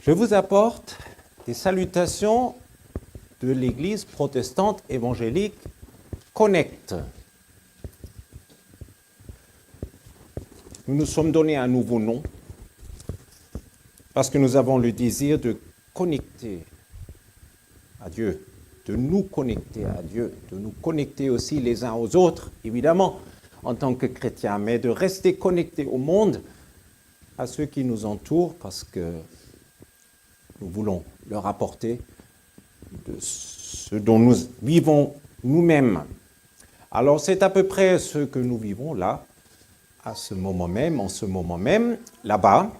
Je vous apporte des salutations de l'Église protestante évangélique Connect. Nous nous sommes donné un nouveau nom parce que nous avons le désir de connecter à Dieu, de nous connecter à Dieu, de nous connecter aussi les uns aux autres, évidemment, en tant que chrétiens, mais de rester connectés au monde, à ceux qui nous entourent, parce que nous voulons leur apporter de ce dont nous vivons nous-mêmes. Alors c'est à peu près ce que nous vivons là, à ce moment même, en ce moment même, là-bas.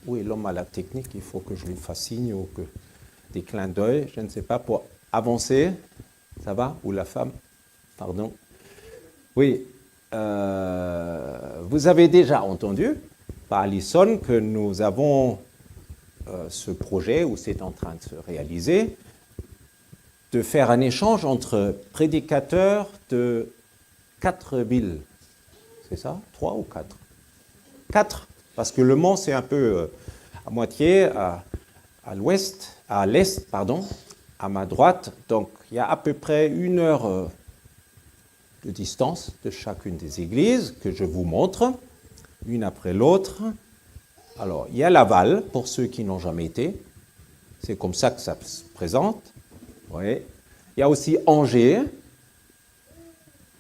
Où est l'homme à la technique? Il faut que je lui fasse signe ou que des clins d'œil, je ne sais pas, pour avancer. Ça va? Ou la femme? Pardon. Oui. Vous avez déjà entendu par Alison que nous avons ce projet, où c'est en train de se réaliser, de faire un échange entre prédicateurs de 4 villes. C'est ça? 3 ou 4? 4, parce que Le Mans, c'est un peu à moitié à l'ouest, à l'est, pardon, à ma droite. Donc, il y a à peu près 1 heure de distance de chacune des églises que je vous montre, une après l'autre. Alors, il y a Laval, pour ceux qui n'ont jamais été. C'est comme ça que ça se présente. Oui. Il y a aussi Angers.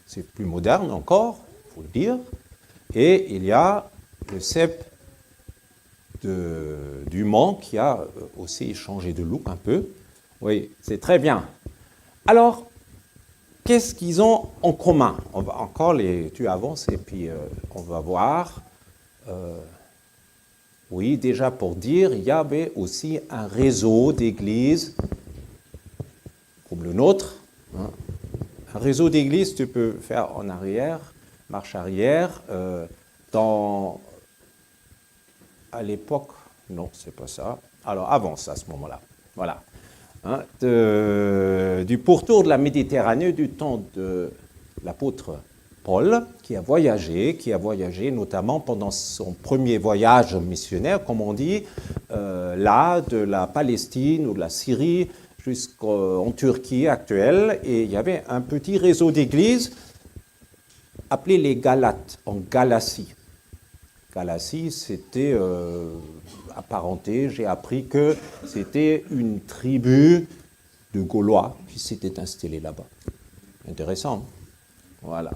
C'est plus moderne encore, il faut le dire. Et il y a le CEP du Mans qui a aussi changé de look un peu. Oui, c'est très bien. Alors, qu'est-ce qu'ils ont en commun? On va encore tu avances et puis on va voir. Oui, déjà pour dire, il y avait aussi un réseau d'églises comme le nôtre. Hein. Un réseau d'églises, tu peux faire en arrière, marche arrière. À l'époque, non, c'est pas ça. Alors avance à ce moment-là. Voilà. Hein, du pourtour de la Méditerranée du temps de l'apôtre Paul, qui a voyagé notamment pendant son premier voyage missionnaire, comme on dit, là, de la Palestine ou de la Syrie jusqu'en Turquie actuelle. Et il y avait un petit réseau d'églises appelé les Galates, en Galatie. Galatie, c'était apparenté, j'ai appris que c'était une tribu de Gaulois qui s'était installée là-bas. Intéressant. Voilà.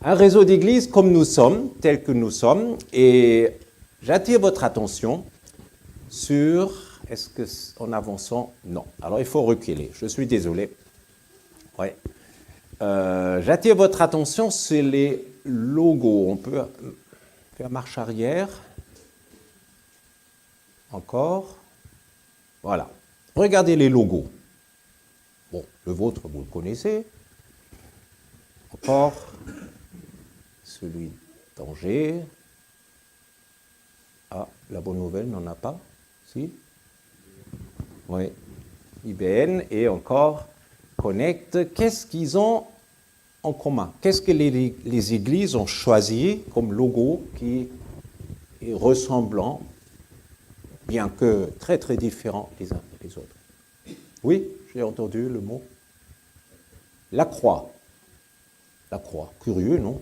Un réseau d'églises comme nous sommes, tel que nous sommes, et j'attire votre attention sur, est-ce qu'en avançant, non. Alors il faut reculer, je suis désolé. Ouais. J'attire votre attention sur les logos. On peut faire marche arrière. Encore. Voilà. Regardez les logos. Bon, le vôtre, vous le connaissez. Encore. Celui d'Angers. Ah, la bonne nouvelle, n'en a pas? Si? Oui. IBN et encore Connect. Qu'est-ce qu'ils ont en commun? Qu'est-ce que les églises ont choisi comme logo qui est ressemblant, bien que très très différents les uns des autres? Oui, j'ai entendu le mot. La croix. La croix. Curieux, non?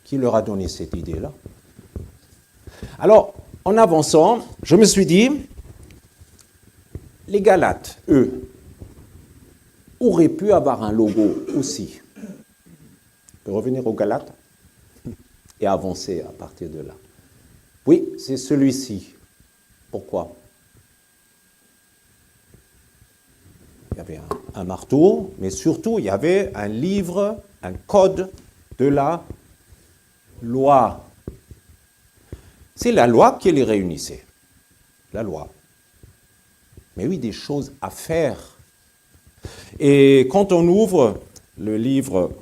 Qui leur a donné cette idée-là? Alors, en avançant, je me suis dit, les Galates, eux, auraient pu avoir un logo aussi. On peut revenir aux Galates et avancer à partir de là. Oui, c'est celui-ci. Pourquoi? Il y avait un marteau, mais surtout, il y avait un livre, un code de la loi. C'est la loi qui les réunissait. La loi. Mais oui, des choses à faire. Et quand on ouvre le livre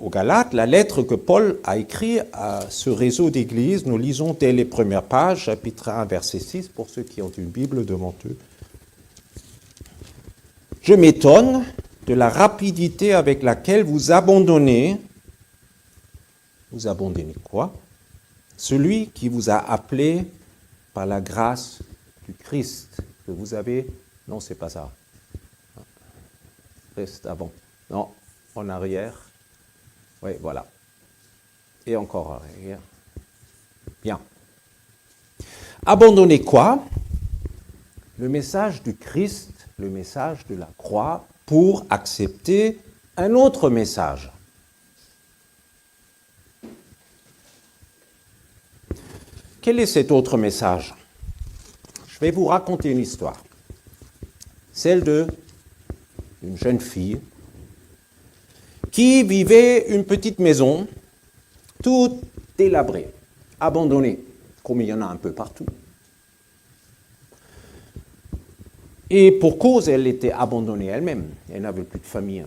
aux Galates, la lettre que Paul a écrite à ce réseau d'églises, nous lisons dès les premières pages, chapitre 1, verset 6, pour ceux qui ont une Bible devant eux. Je m'étonne de la rapidité avec laquelle vous abandonnez quoi? Celui qui vous a appelé par la grâce du Christ que vous avez. Non, c'est pas ça. Reste avant. Non, en arrière. Oui, voilà. Et encore arrière. Bien. Abandonner quoi? Le message du Christ, le message de la croix, pour accepter un autre message. Quel est cet autre message? Je vais vous raconter une histoire. Celle d'une jeune fille qui vivait une petite maison toute délabrée, abandonnée, comme il y en a un peu partout. Et pour cause, elle était abandonnée elle-même. Elle n'avait plus de famille.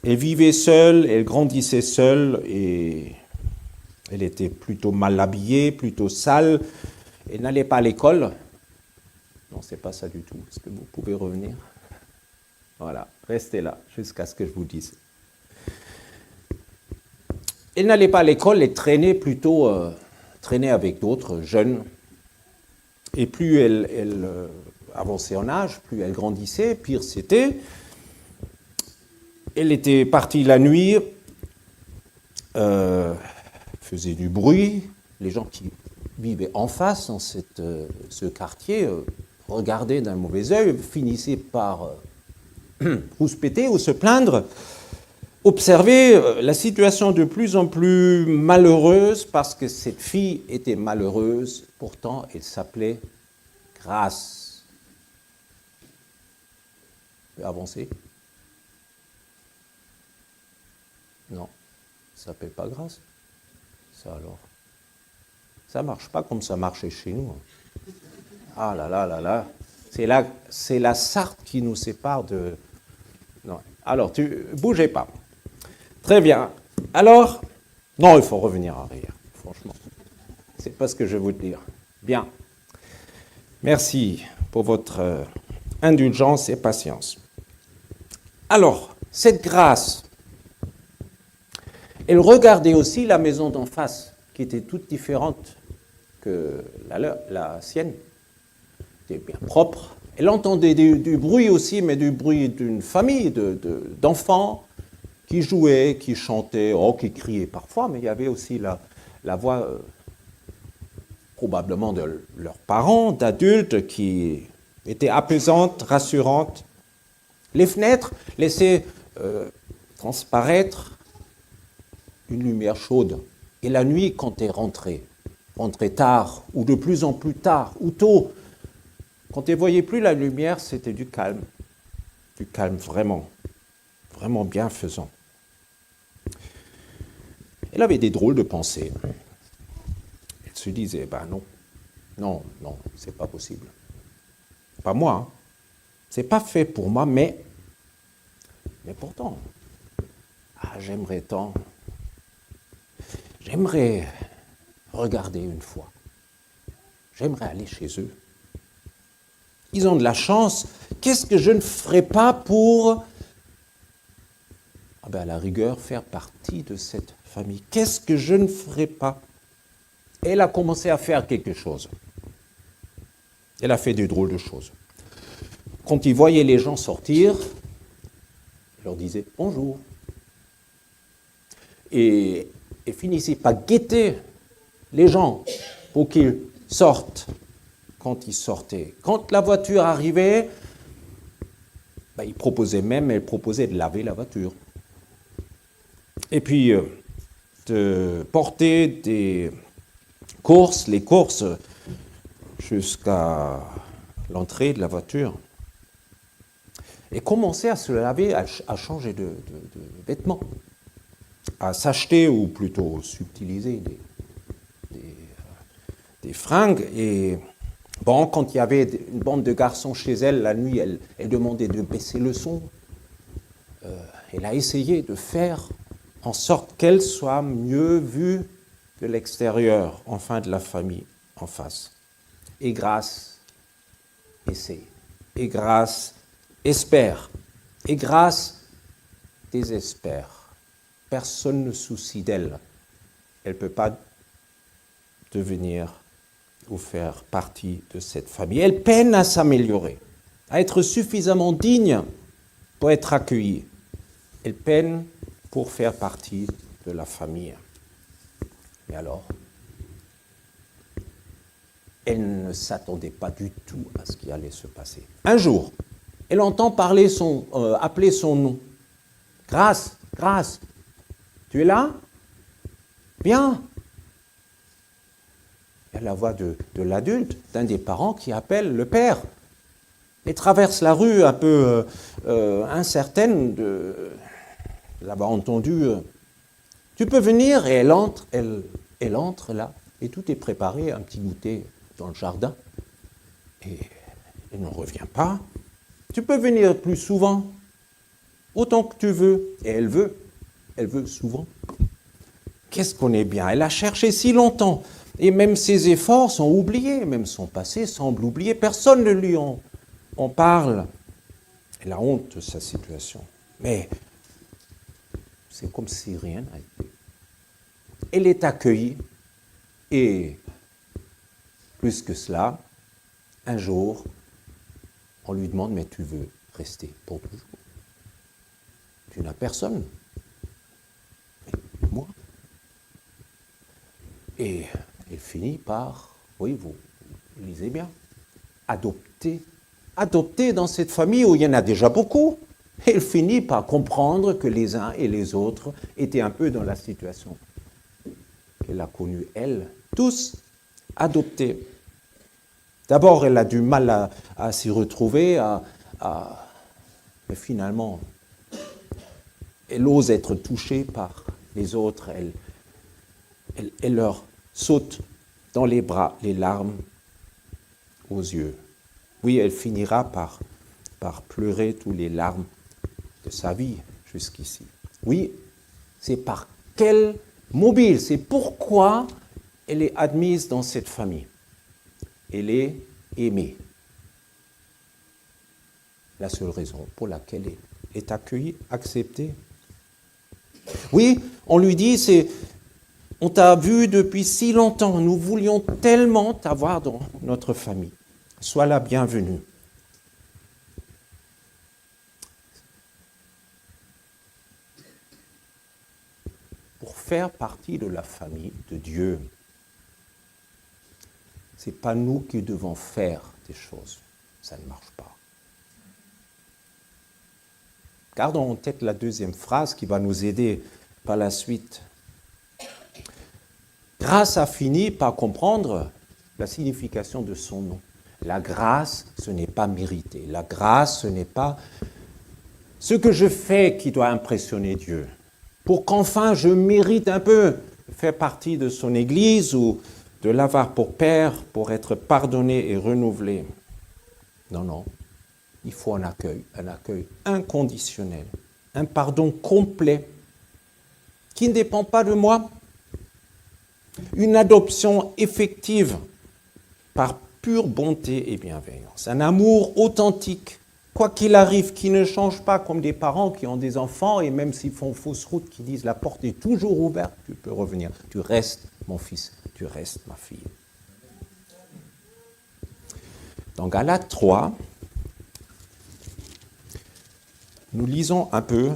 Elle vivait seule, elle grandissait seule et elle était plutôt mal habillée, plutôt sale. Elle n'allait pas à l'école. Non, c'est pas ça du tout. Est-ce que vous pouvez revenir? Voilà, restez là jusqu'à ce que je vous dise. Elle n'allait pas à l'école, elle traînait traînait avec d'autres jeunes. Et plus elle avançait en âge, plus elle grandissait, pire c'était. Elle était partie la nuit, faisait du bruit. Les gens qui vivaient en face dans ce quartier regardaient d'un mauvais œil, finissaient par rouspéter ou se plaindre. Observer la situation de plus en plus malheureuse parce que cette fille était malheureuse, pourtant elle s'appelait Grâce. Vous pouvez avancer? Non, ça ne s'appelle pas Grâce. Ça alors. Ça ne marche pas comme ça marchait chez nous. Ah là là là là. C'est la Sarthe qui nous sépare de... Non. Alors, bougez pas. Très bien. Alors, non, il faut revenir arrière, franchement. C'est pas ce que je veux dire. Bien. Merci pour votre indulgence et patience. Alors, cette Grâce, elle regardait aussi la maison d'en face, qui était toute différente que la sienne. Elle était bien propre. Elle entendait du bruit aussi, mais du bruit d'une famille, d'enfants, qui jouaient, qui chantaient, qui criaient parfois, mais il y avait aussi la voix probablement de leurs parents, d'adultes, qui était apaisante, rassurante. Les fenêtres laissaient transparaître une lumière chaude. Et la nuit, quand elle rentrait tard, ou de plus en plus tard, ou tôt, quand elle ne voyait plus la lumière, c'était du calme vraiment, vraiment bienfaisant. Elle avait des drôles de pensées. Elle se disait, non, c'est pas possible. Pas moi, hein. C'est pas fait pour moi, mais pourtant, j'aimerais tant. J'aimerais regarder une fois. J'aimerais aller chez eux. Ils ont de la chance. Qu'est-ce que je ne ferais pas pour, à la rigueur, faire partie de cette famille? Qu'est-ce que je ne ferais pas? Elle a commencé à faire quelque chose. Elle a fait des drôles de choses. Quand il voyait les gens sortir, il leur disait « bonjour ». Et finissait par guetter les gens pour qu'ils sortent quand ils sortaient. Quand la voiture arrivait, elle proposait de laver la voiture. Et puis, de porter les courses jusqu'à l'entrée de la voiture. Et commencer à se laver, à changer de vêtements, à s'acheter ou plutôt subtiliser des fringues. Et quand il y avait une bande de garçons chez elle, la nuit, elle demandait de baisser le son. Elle a essayé de faire en sorte qu'elle soit mieux vue de l'extérieur, enfin de la famille en face. Et Grâce essaie. Et Grâce espère. Et Grâce désespère. Personne ne soucie d'elle. Elle ne peut pas devenir pour faire partie de cette famille. Elle peine à s'améliorer, à être suffisamment digne pour être accueillie. Elle peine pour faire partie de la famille. Et alors, elle ne s'attendait pas du tout à ce qui allait se passer. Un jour, elle entend appeler son nom. Grâce, Grâce, tu es là? Bien. Il y a la voix de l'adulte, d'un des parents qui appelle le père. Elle traverse la rue un peu incertaine de l'avoir entendu. Tu peux venir, et elle entre là, et tout est préparé, un petit goûter dans le jardin. Et elle ne revient pas. Tu peux venir plus souvent, autant que tu veux. Et elle veut souvent. Qu'est-ce qu'on est bien? Elle a cherché si longtemps. Et même ses efforts sont oubliés, même son passé semble oublié. Personne ne lui en parle. Elle a honte de sa situation. Mais c'est comme si rien n'a été. Elle est accueillie. Et plus que cela, un jour, on lui demande, mais tu veux rester pour toujours? Tu n'as personne. Mais moi. Et elle finit par, oui, vous lisez bien, adopter dans cette famille où il y en a déjà beaucoup. Et elle finit par comprendre que les uns et les autres étaient un peu dans la situation qu'elle a connue, elle, tous adoptés. D'abord, elle a du mal à s'y retrouver, mais finalement, elle ose être touchée par les autres, elle leur saute dans les bras, les larmes aux yeux. Oui, elle finira par pleurer toutes les larmes de sa vie jusqu'ici. Oui, c'est par quel mobile, c'est pourquoi elle est admise dans cette famille. Elle est aimée. La seule raison pour laquelle elle est accueillie, acceptée. Oui, on lui dit, on t'a vu depuis si longtemps, nous voulions tellement t'avoir dans notre famille. Sois la bienvenue. Pour faire partie de la famille de Dieu, ce n'est pas nous qui devons faire des choses. Ça ne marche pas. Gardons en tête la deuxième phrase qui va nous aider par la suite. Grâce a fini par comprendre la signification de son nom. La grâce, ce n'est pas mérité. La grâce, ce n'est pas ce que je fais qui doit impressionner Dieu. Pour qu'enfin je mérite un peu de faire partie de son Église ou de l'avoir pour père, pour être pardonné et renouvelé. Non, non. Il faut un accueil inconditionnel, un pardon complet qui ne dépend pas de moi. Une adoption effective par pure bonté et bienveillance. Un amour authentique, quoi qu'il arrive, qui ne change pas comme des parents qui ont des enfants et même s'ils font fausse route, qui disent la porte est toujours ouverte, tu peux revenir, tu restes mon fils, tu restes ma fille. Dans Galates 3, nous lisons un peu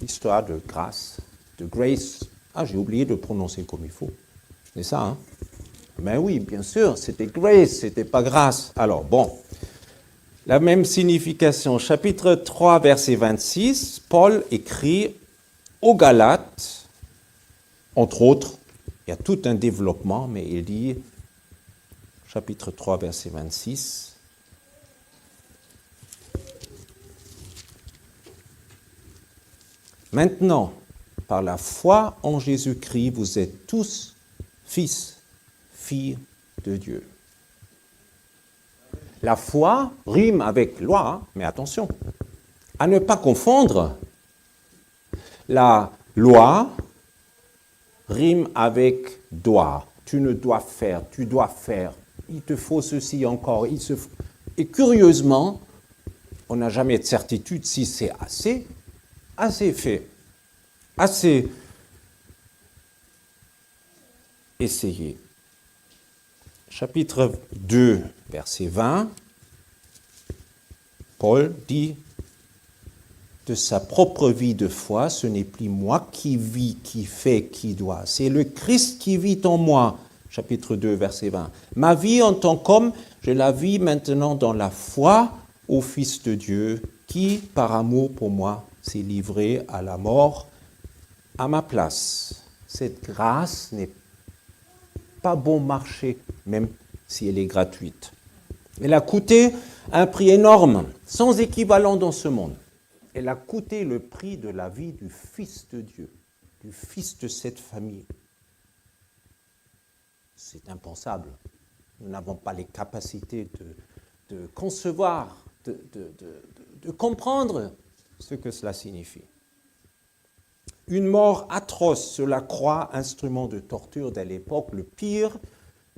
l'histoire de grâce, de grace. Ah, j'ai oublié de prononcer comme il faut. C'est ça, hein? Mais oui, bien sûr, c'était grace, c'était pas grâce. Alors, bon, la même signification. Chapitre 3, verset 26, Paul écrit aux Galates, entre autres, il y a tout un développement, mais il dit, chapitre 3, verset 26, maintenant, par la foi en Jésus-Christ, vous êtes tous fils, filles de Dieu. La foi rime avec loi, hein, mais attention, à ne pas confondre. La loi rime avec doit. Tu ne dois faire, tu dois faire. Il te faut ceci encore. Et curieusement, on n'a jamais de certitude si c'est assez fait, assez essayé. chapitre 2, verset 20, Paul dit de sa propre vie de foi, ce n'est plus moi qui vis, qui fait, qui doit. C'est le Christ qui vit en moi. Chapitre 2, verset 20. Ma vie en tant qu'homme, je la vis maintenant dans la foi au Fils de Dieu, qui, par amour pour moi, s'est livré à la mort à ma place. Cette grâce n'est pas bon marché, même si elle est gratuite. Elle a coûté un prix énorme, sans équivalent dans ce monde. Elle a coûté le prix de la vie du Fils de Dieu, du Fils de cette famille. C'est impensable. Nous n'avons pas les capacités de concevoir, de comprendre ce que cela signifie. Une mort atroce sur la croix, instrument de torture de l'époque, le pire,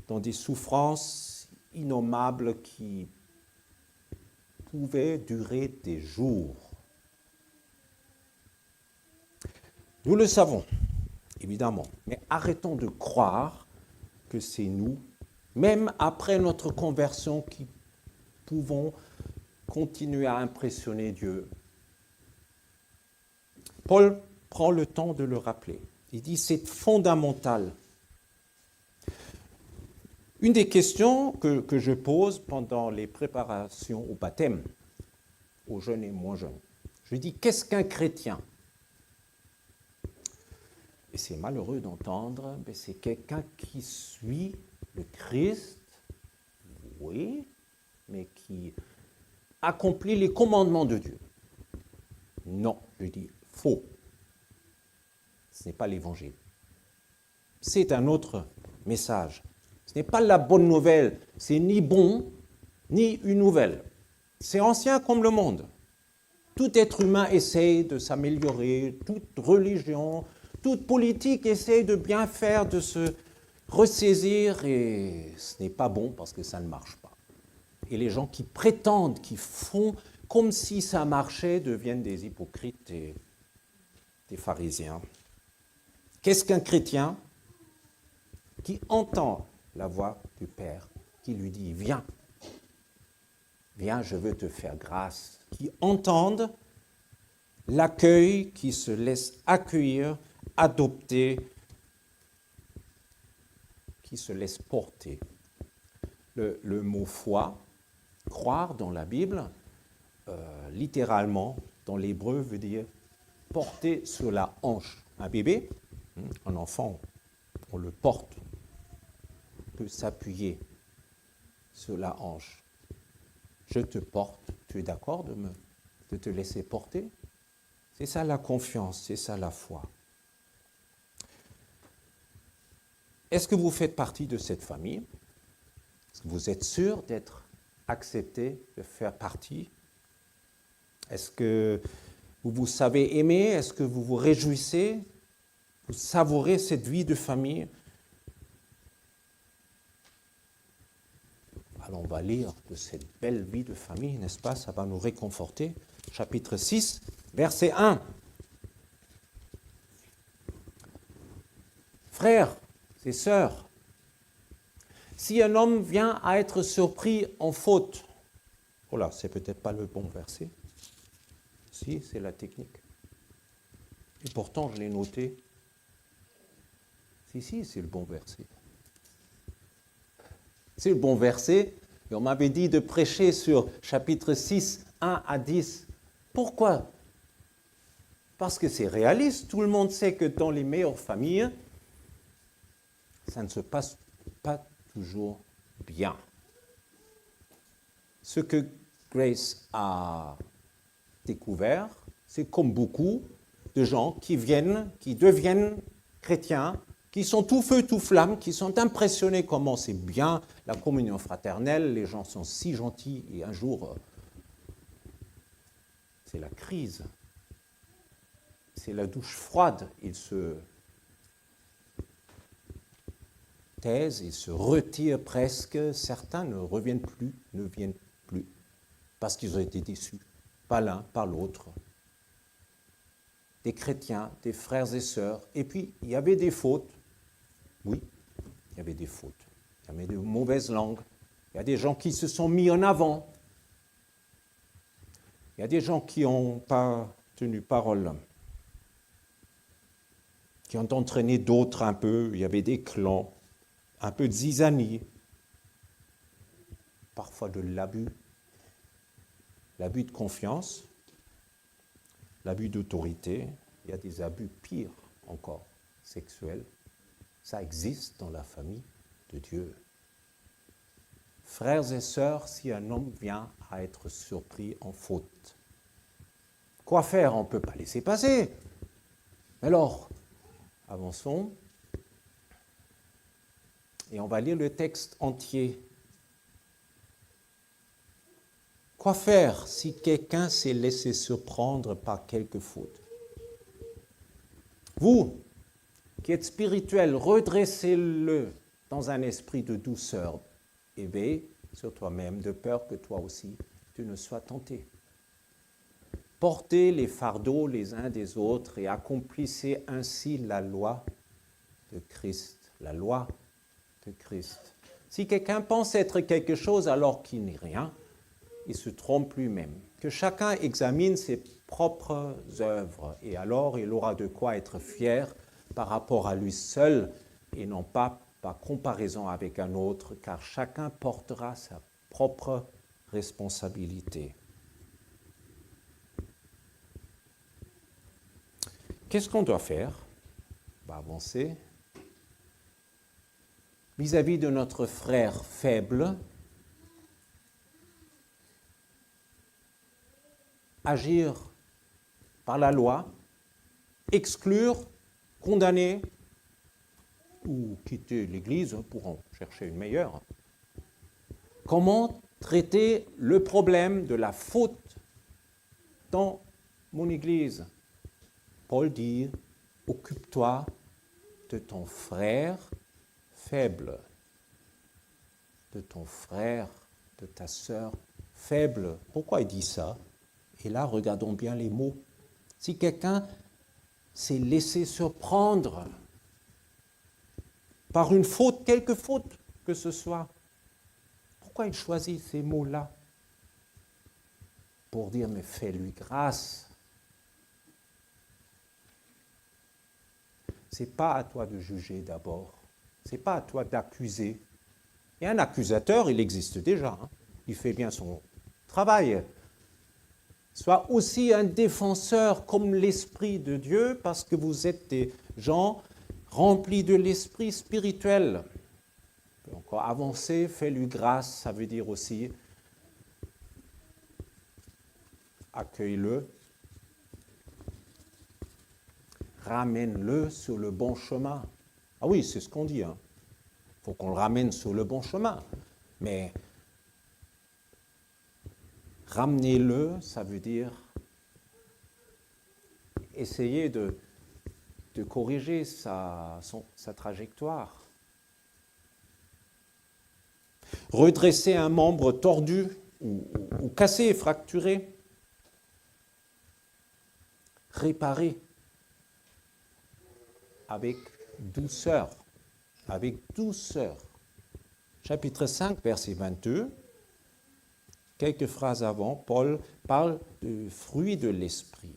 dans des souffrances innommables qui pouvaient durer des jours. Nous le savons, évidemment, mais arrêtons de croire que c'est nous, même après notre conversion, qui pouvons continuer à impressionner Dieu. Paul prend le temps de le rappeler. Il dit c'est fondamental. Une des questions que je pose pendant les préparations au baptême, aux jeunes et moins jeunes, je dis qu'est-ce qu'un chrétien ? Et c'est malheureux d'entendre, mais c'est quelqu'un qui suit le Christ, oui, mais qui accomplit les commandements de Dieu. Non, je dis faux. Ce n'est pas l'évangile. C'est un autre message. Ce n'est pas la bonne nouvelle. C'est ni bon, ni une nouvelle. C'est ancien comme le monde. Tout être humain essaye de s'améliorer, toute religion, toute politique essaye de bien faire, de se ressaisir, et ce n'est pas bon parce que ça ne marche pas. Et les gens qui prétendent, qui font comme si ça marchait, deviennent des hypocrites et des pharisiens. Qu'est-ce qu'un chrétien qui entend la voix du Père, qui lui dit « Viens, viens, je veux te faire grâce », qui entendent l'accueil, qui se laisse accueillir, adopter, qui se laisse porter. Le mot foi, croire dans la Bible, littéralement, dans l'hébreu, veut dire porter sur la hanche. Un bébé, un enfant, on le porte, peut s'appuyer sur la hanche. Je te porte, tu es d'accord de te laisser porter ? C'est ça la confiance, c'est ça la foi. Est-ce que vous faites partie de cette famille ? Est-ce que vous êtes sûr d'être accepté, de faire partie ? Est-ce que vous vous savez aimer ? Est-ce que vous vous réjouissez ? Vous savourez cette vie de famille ? Alors on va lire de cette belle vie de famille, n'est-ce pas ? Ça va nous réconforter. Chapitre 6, verset 1. Frères et sœurs, si un homme vient à être surpris en faute, oh là, c'est peut-être pas le bon verset. Si, c'est la technique. Et pourtant, je l'ai noté. Si, c'est le bon verset. C'est le bon verset. Et on m'avait dit de prêcher sur chapitre 6, 1 à 10. Pourquoi ? Parce que c'est réaliste. Tout le monde sait que dans les meilleures familles, ça ne se passe pas toujours bien. Ce que Grace a découvert, c'est comme beaucoup de gens qui deviennent chrétiens, qui sont tout feu, tout flamme, qui sont impressionnés comment c'est bien la communion fraternelle, les gens sont si gentils, et un jour, c'est la crise, c'est la douche froide, ils se taisent, ils se retirent presque, certains ne viennent plus, parce qu'ils ont été déçus, pas l'un, pas l'autre. Des chrétiens, des frères et sœurs, et puis il y avait des fautes. Oui, il y avait des fautes. Il jamais de mauvaise langue. Il y a des gens qui se sont mis en avant. Il y a des gens qui n'ont pas tenu parole, qui ont entraîné d'autres un peu. Il y avait des clans, un peu de zizanie, parfois de l'abus de confiance, l'abus d'autorité. Il y a des abus pires encore, sexuels. Ça existe dans la famille de Dieu. Frères et sœurs, si un homme vient à être surpris en faute, quoi faire? On ne peut pas laisser passer. Alors, avançons. Et on va lire le texte entier. Quoi faire si quelqu'un s'est laissé surprendre par quelque faute? Vous, qui êtes spirituel, redressez-le dans un esprit de douceur et veille sur toi-même, de peur que toi aussi tu ne sois tenté. Portez les fardeaux les uns des autres et accomplissez ainsi la loi de Christ. La loi de Christ. Si quelqu'un pense être quelque chose alors qu'il n'est rien, il se trompe lui-même. Que chacun examine ses propres œuvres et alors il aura de quoi être fier par rapport à lui seul et non pas par comparaison avec un autre, car chacun portera sa propre responsabilité. Qu'est-ce qu'on doit faire? On va avancer. Vis-à-vis de notre frère faible, agir par la loi, exclure, condamner ou quitter l'Église pour en chercher une meilleure. Comment traiter le problème de la faute dans mon Église? Paul dit, occupe-toi de ton frère faible, de ton frère, de ta sœur faible. Pourquoi il dit ça? Et là, regardons bien les mots. Si quelqu'un s'est laissé surprendre par une faute, quelque faute que ce soit, pourquoi il choisit ces mots-là? Pour dire, mais fais-lui grâce. Ce n'est pas à toi de juger d'abord. Ce n'est pas à toi d'accuser. Et un accusateur, il existe déjà. Il fait bien son travail. Sois aussi un défenseur comme l'Esprit de Dieu, parce que vous êtes des gens remplis de l'Esprit spirituel. Encore avancer, fais-lui grâce, ça veut dire aussi accueille-le, ramène-le sur le bon chemin. Ah oui, c'est ce qu'on dit. Faut qu'on le ramène sur le bon chemin. Mais ramenez-le, ça veut dire essayer de corriger sa trajectoire. Redresser un membre tordu ou cassé, fracturé. Réparer avec douceur. Avec douceur. Chapitre 5, verset 22. Quelques phrases avant, Paul parle du fruit de l'esprit,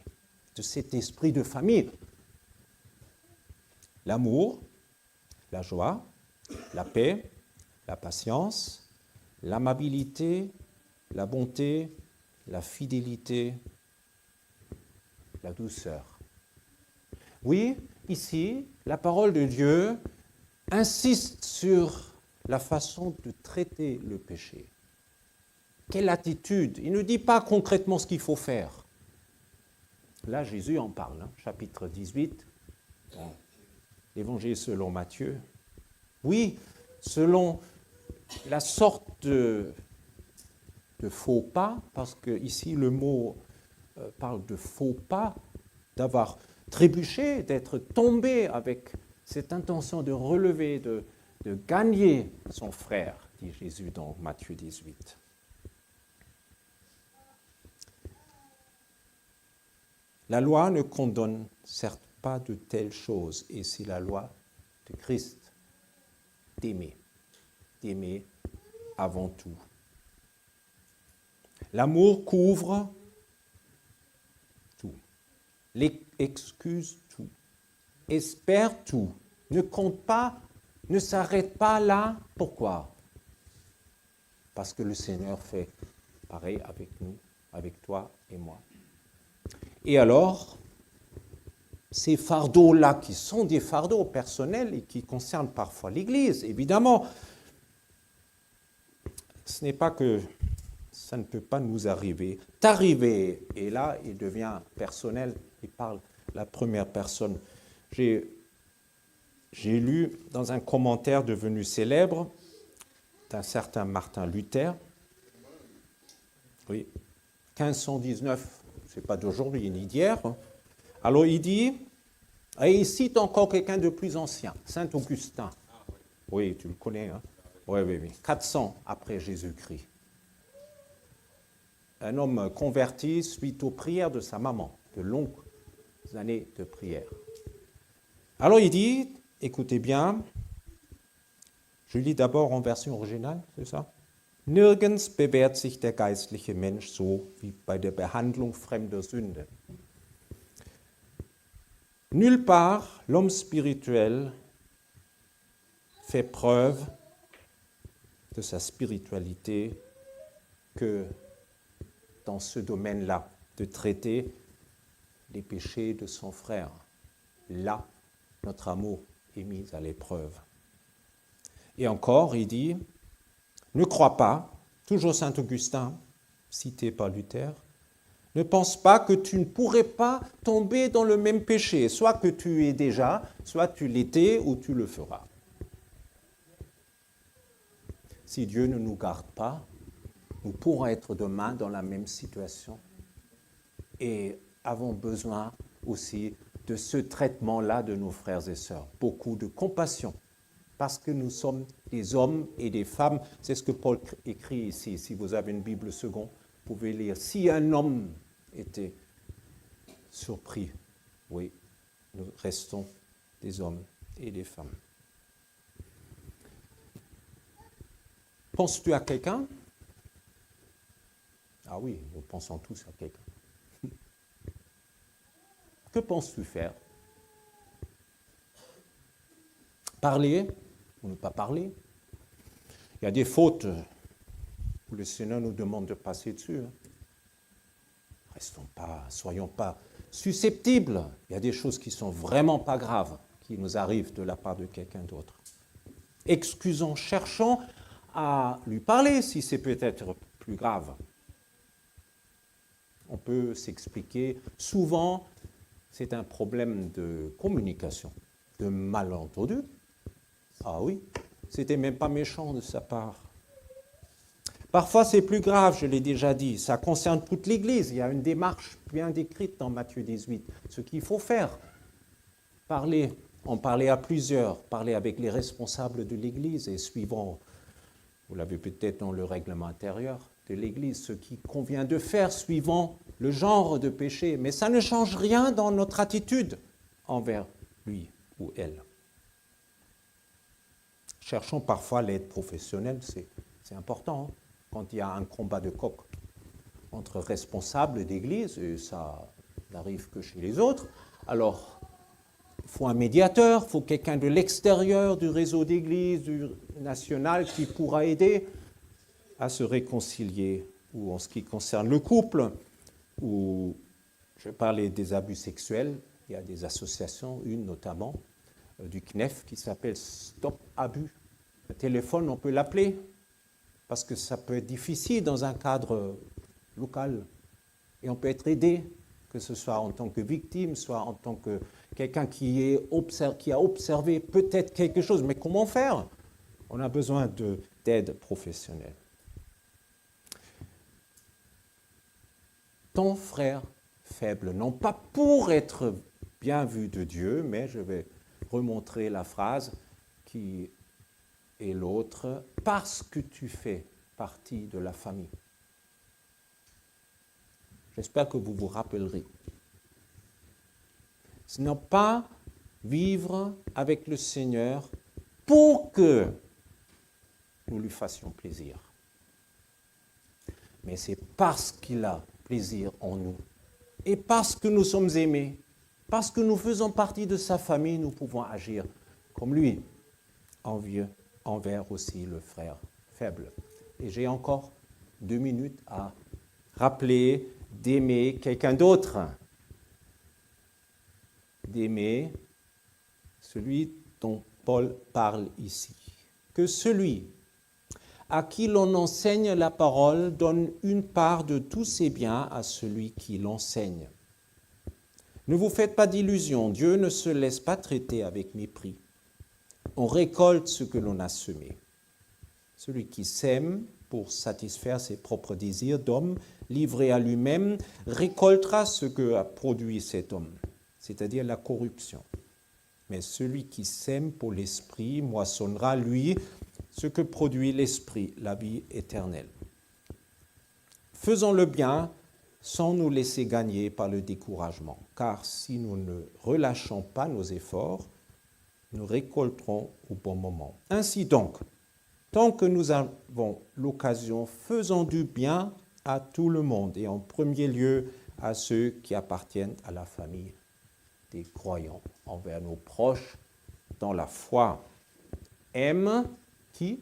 de cet esprit de famille. L'amour, la joie, la paix, la patience, l'amabilité, la bonté, la fidélité, la douceur. Oui, ici, la parole de Dieu insiste sur la façon de traiter le péché. Quelle attitude? Il ne dit pas concrètement ce qu'il faut faire. Là, Jésus en parle, chapitre 18, l'Évangile selon Matthieu. Oui, selon la sorte de faux pas, parce que ici le mot parle de faux pas, d'avoir trébuché, d'être tombé avec cette intention de relever, de gagner son frère, dit Jésus dans Matthieu 18. La loi ne condamne certes pas de telles choses, et c'est la loi de Christ d'aimer d'aimer avant tout. L'amour couvre tout, excuse tout, espère tout, ne compte pas, ne s'arrête pas là. Pourquoi? Parce que le Seigneur fait pareil avec nous, avec toi et moi. Et alors, ces fardeaux-là, qui sont des fardeaux personnels et qui concernent parfois l'Église, évidemment, ce n'est pas que ça ne peut pas nous arriver. T'arriver, et là, il devient personnel, il parle la première personne. J'ai lu dans un commentaire devenu célèbre d'un certain Martin Luther, oui, 1519, ce n'est pas d'aujourd'hui ni d'hier. Alors il dit, et il cite encore quelqu'un de plus ancien, Saint Augustin. Oui, tu le connais, hein? Oui, 400 après Jésus-Christ. Un homme converti suite aux prières de sa maman, de longues années de prière. Alors il dit, écoutez bien, je lis d'abord en version originale, c'est ça? Nirgends bewährt sich der geistliche Mensch so wie bei der Behandlung fremder Sünde. Nulle part l'homme spirituel fait preuve de sa spiritualité que dans ce domaine-là, de traiter les péchés de son frère. Là, notre amour est mis à l'épreuve. Et encore, il dit, ne crois pas, toujours Saint Augustin, cité par Luther, ne pense pas que tu ne pourrais pas tomber dans le même péché, soit que tu es déjà, soit tu l'étais ou tu le feras. Si Dieu ne nous garde pas, nous pourrons être demain dans la même situation et avons besoin aussi de ce traitement-là de nos frères et sœurs. Beaucoup de compassion, parce que nous sommes des hommes et des femmes. C'est ce que Paul écrit ici. Si vous avez une Bible seconde, vous pouvez lire. Si un homme était surpris, oui, nous restons des hommes et des femmes. Penses-tu à quelqu'un? Ah oui, nous pensons tous à quelqu'un. Que penses-tu faire? Parler ou ne pas parler? Il y a des fautes où le Seigneur nous demande de passer dessus. Soyons pas susceptibles. Il y a des choses qui sont vraiment pas graves, qui nous arrivent de la part de quelqu'un d'autre. Excusons, cherchons à lui parler si c'est peut-être plus grave. On peut s'expliquer. Souvent, c'est un problème de communication, de malentendu. Ah oui, c'était même pas méchant de sa part. Parfois, c'est plus grave, je l'ai déjà dit. Ça concerne toute l'Église. Il y a une démarche bien décrite dans Matthieu 18. Ce qu'il faut faire, en parler à plusieurs, parler avec les responsables de l'Église et suivant, vous l'avez peut-être dans le règlement intérieur de l'Église, ce qui convient de faire suivant le genre de péché. Mais ça ne change rien dans notre attitude envers lui ou elle. Cherchons parfois l'aide professionnelle, c'est important. Hein, quand il y a un combat de coq entre responsables d'église, et ça n'arrive que chez les autres, alors il faut un médiateur, il faut quelqu'un de l'extérieur du réseau d'église, du national, qui pourra aider à se réconcilier, ou en ce qui concerne le couple, ou je parlais des abus sexuels, il y a des associations, une notamment, du CNEF qui s'appelle Stop Abus. Le téléphone, on peut l'appeler, parce que ça peut être difficile dans un cadre local. Et on peut être aidé, que ce soit en tant que victime, soit en tant que quelqu'un qui a observé peut-être quelque chose. Mais comment faire? On a besoin d'aide professionnelle. Ton frère faible, non pas pour être bien vu de Dieu, mais je vais remontrer la phrase qui est l'autre, parce que tu fais partie de la famille. J'espère que vous vous rappellerez. Ce n'est pas vivre avec le Seigneur pour que nous lui fassions plaisir. Mais c'est parce qu'il a plaisir en nous, et parce que nous sommes aimés, parce que nous faisons partie de sa famille, nous pouvons agir comme lui, envers aussi le frère faible. Et j'ai encore 2 minutes à rappeler d'aimer quelqu'un d'autre, d'aimer celui dont Paul parle ici. Que celui à qui l'on enseigne la parole donne une part de tous ses biens à celui qui l'enseigne. Ne vous faites pas d'illusions, Dieu ne se laisse pas traiter avec mépris. On récolte ce que l'on a semé. Celui qui sème pour satisfaire ses propres désirs d'homme, livré à lui-même, récoltera ce que a produit cet homme, c'est-à-dire la corruption. Mais celui qui sème pour l'esprit moissonnera, lui, ce que produit l'esprit, la vie éternelle. Faisons le bien sans nous laisser gagner par le découragement, car si nous ne relâchons pas nos efforts, nous récolterons au bon moment. Ainsi donc, tant que nous avons l'occasion, faisons du bien à tout le monde, et en premier lieu à ceux qui appartiennent à la famille des croyants, envers nos proches dans la foi. Aime qui?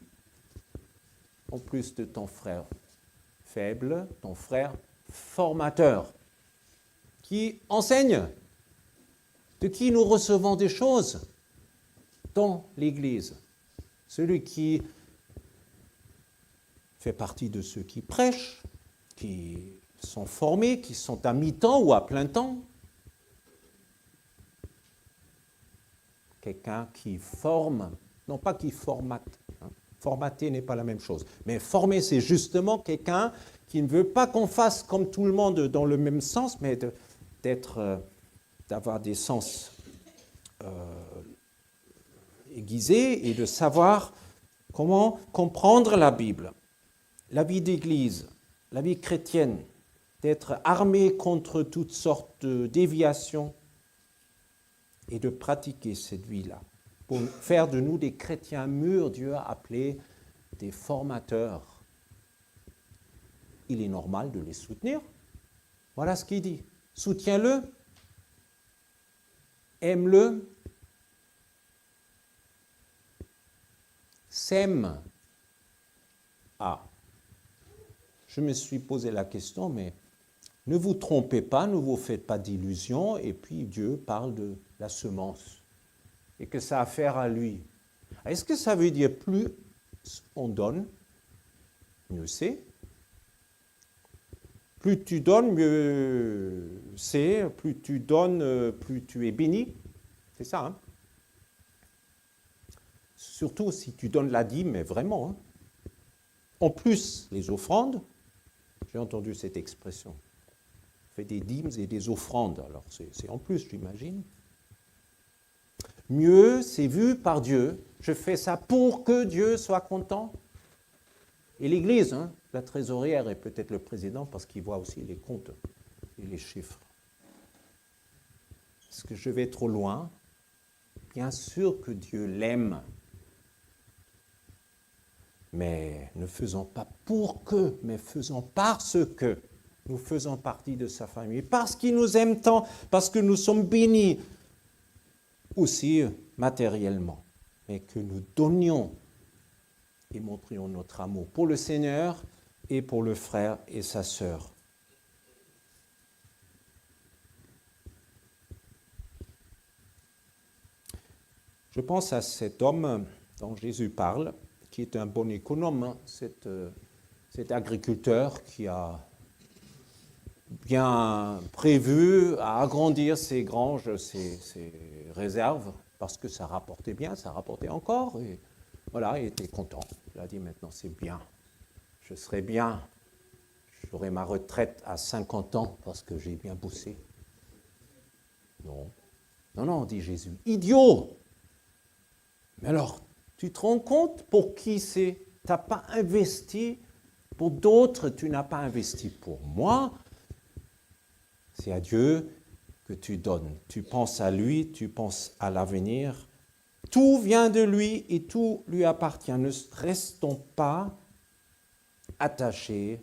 En plus de ton frère faible, ton frère formateur, qui enseigne, de qui nous recevons des choses dans l'Église. Celui qui fait partie de ceux qui prêchent, qui sont formés, qui sont à mi-temps ou à plein temps. Quelqu'un qui forme, non pas qui formate. Formater n'est pas la même chose. Mais former, c'est justement quelqu'un qui ne veut pas qu'on fasse comme tout le monde dans le même sens, mais d'avoir des sens aiguisés et de savoir comment comprendre la Bible, la vie d'Église, la vie chrétienne, d'être armé contre toutes sortes de déviations et de pratiquer cette vie-là. Pour faire de nous des chrétiens mûrs, Dieu a appelé des formateurs. Il est normal de les soutenir. Voilà ce qu'il dit. Soutiens-le, aime-le, sème. Ah, je me suis posé la question, mais ne vous trompez pas, ne vous faites pas d'illusions, et puis Dieu parle de la semence. Et que ça a affaire à lui. Est-ce que ça veut dire plus on donne, mieux c'est? Plus tu donnes, mieux c'est. Plus tu donnes, plus tu es béni. C'est ça, hein? Surtout si tu donnes la dîme, mais vraiment. Hein? En plus, les offrandes, j'ai entendu cette expression. On fait des dîmes et des offrandes, alors c'est en plus, j'imagine. Mieux, c'est vu par Dieu. Je fais ça pour que Dieu soit content. Et l'Église, hein, la trésorière et peut-être le président, parce qu'il voit aussi les comptes et les chiffres. Est-ce que je vais trop loin? Bien sûr que Dieu l'aime. Mais ne faisons pas pour que, mais faisons parce que nous faisons partie de sa famille. Parce qu'il nous aime tant, parce que nous sommes bénis aussi matériellement, mais que nous donnions et montrions notre amour pour le Seigneur et pour le frère et sa sœur. Je pense à cet homme dont Jésus parle, qui est un bon économe, hein, cet agriculteur qui a bien prévu à agrandir ses granges, ses réserves, parce que ça rapportait bien, ça rapportait encore, et voilà, il était content. Il a dit maintenant c'est bien, je serai bien, j'aurai ma retraite à 50 ans parce que j'ai bien bossé. Non, non, non, dit Jésus, idiot! Mais alors, tu te rends compte pour qui c'est? Tu n'as pas investi pour d'autres, tu n'as pas investi pour moi. C'est à Dieu que tu donnes. Tu penses à lui, tu penses à l'avenir. Tout vient de lui et tout lui appartient. Ne restons pas attachés,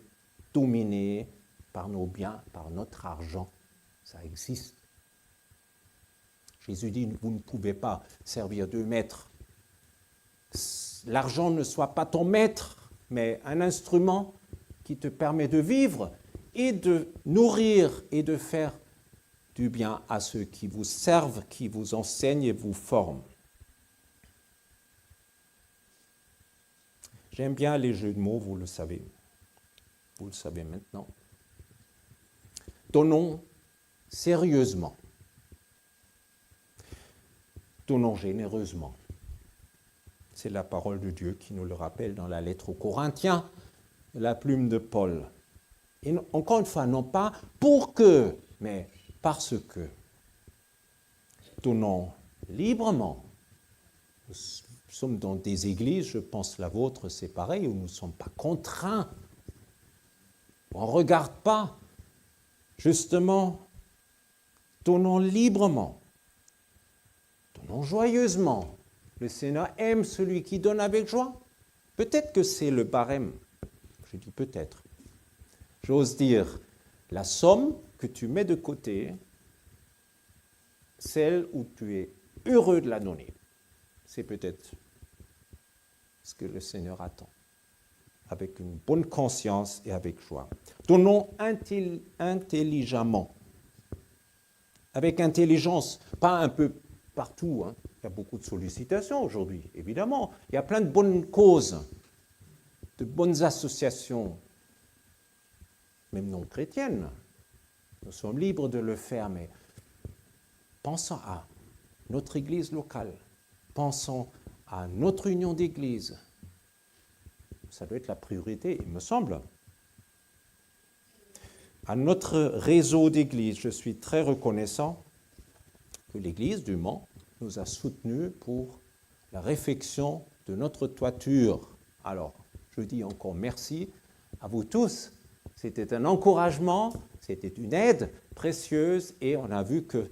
dominés par nos biens, par notre argent. Ça existe. Jésus dit, vous ne pouvez pas servir deux maîtres. L'argent ne soit pas ton maître, mais un instrument qui te permet de vivre et de nourrir et de faire du bien à ceux qui vous servent, qui vous enseignent et vous forment. J'aime bien les jeux de mots, vous le savez. Vous le savez maintenant. Donnons sérieusement. Donnons généreusement. C'est la parole de Dieu qui nous le rappelle dans la lettre aux Corinthiens, la plume de Paul. Et encore une fois, non pas pour que, mais parce que. Donnons librement. Nous sommes dans des églises, je pense la vôtre, c'est pareil, où nous ne sommes pas contraints. On ne regarde pas. Justement, donnons librement. Donnons joyeusement. Le Seigneur aime celui qui donne avec joie. Peut-être que c'est le barème. Je dis peut-être. J'ose dire, la somme que tu mets de côté, celle où tu es heureux de la donner. C'est peut-être ce que le Seigneur attend. Avec une bonne conscience et avec joie. Donnons intelligemment. Avec intelligence, pas un peu partout. Il y a beaucoup de sollicitations aujourd'hui, évidemment. Il y a plein de bonnes causes, de bonnes associations, même non chrétiennes. Nous sommes libres de le faire, mais pensons à notre église locale. Pensons à notre union d'église. Ça doit être la priorité, il me semble. À notre réseau d'églises, je suis très reconnaissant que l'église du Mans nous a soutenus pour la réfection de notre toiture. Alors, je dis encore merci à vous tous. C'était un encouragement, c'était une aide précieuse et on a vu que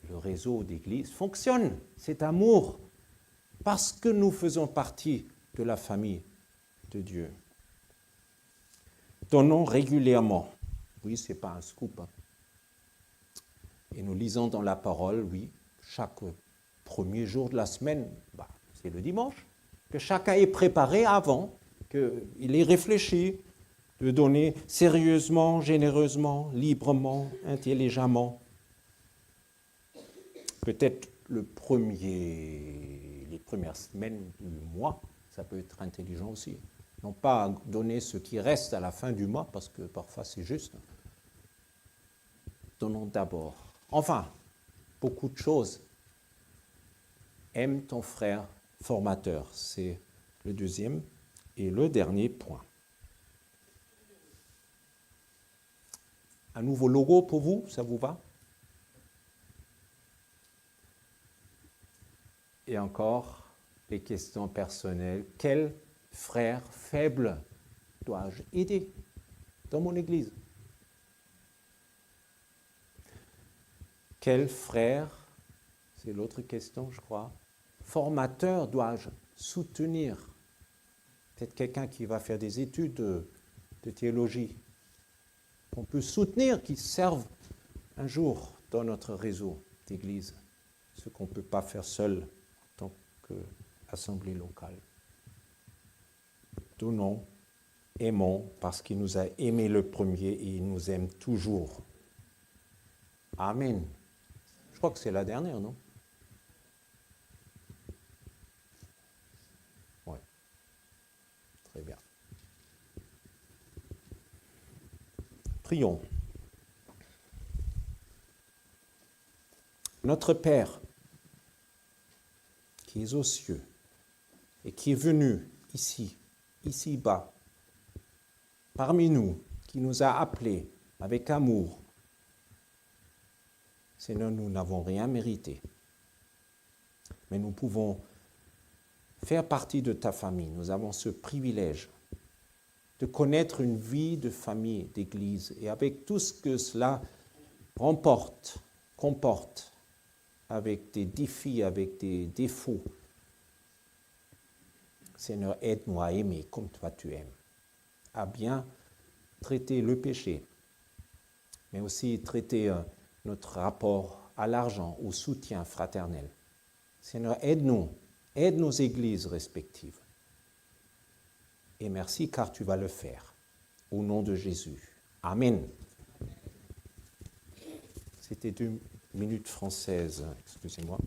le réseau d'église fonctionne. C'est amour parce que nous faisons partie de la famille de Dieu. Donnons régulièrement. Oui, ce n'est pas un scoop. Et nous lisons dans la parole, oui, chaque premier jour de la semaine, c'est le dimanche, que chacun est préparé avant, qu'il ait réfléchi, de donner sérieusement, généreusement, librement, intelligemment. Peut-être les premières semaines du mois, ça peut être intelligent aussi. Non pas donner ce qui reste à la fin du mois, parce que parfois c'est juste. Donnons d'abord. Enfin, beaucoup de choses. Aime ton frère formateur, c'est le deuxième et le dernier point. Un nouveau logo pour vous, ça vous va? Et encore, les questions personnelles. Quel frère faible dois-je aider dans mon église? Quel frère, c'est l'autre question, je crois, formateur dois-je soutenir? Peut-être quelqu'un qui va faire des études de théologie, qu'on peut soutenir, qui serve un jour dans notre réseau d'église, ce qu'on ne peut pas faire seul en tant qu'assemblée locale. Donnons, aimons, parce qu'il nous a aimés le premier et il nous aime toujours. Amen. Je crois que c'est la dernière, non? Oui. Très bien. Prions. Notre Père, qui est aux cieux et qui est venu ici-bas, parmi nous, qui nous a appelés avec amour, Seigneur, nous n'avons rien mérité, mais nous pouvons faire partie de ta famille. Nous avons ce privilège de connaître une vie de famille, d'église, et avec tout ce que cela comporte, avec des défis, avec des défauts. Seigneur, aide-nous à aimer comme toi tu aimes, à bien traiter le péché, mais aussi traiter notre rapport à l'argent, au soutien fraternel. Seigneur, aide-nous, aide nos églises respectives. Et merci car tu vas le faire. Au nom de Jésus. Amen. C'était 2 minutes françaises, excusez-moi.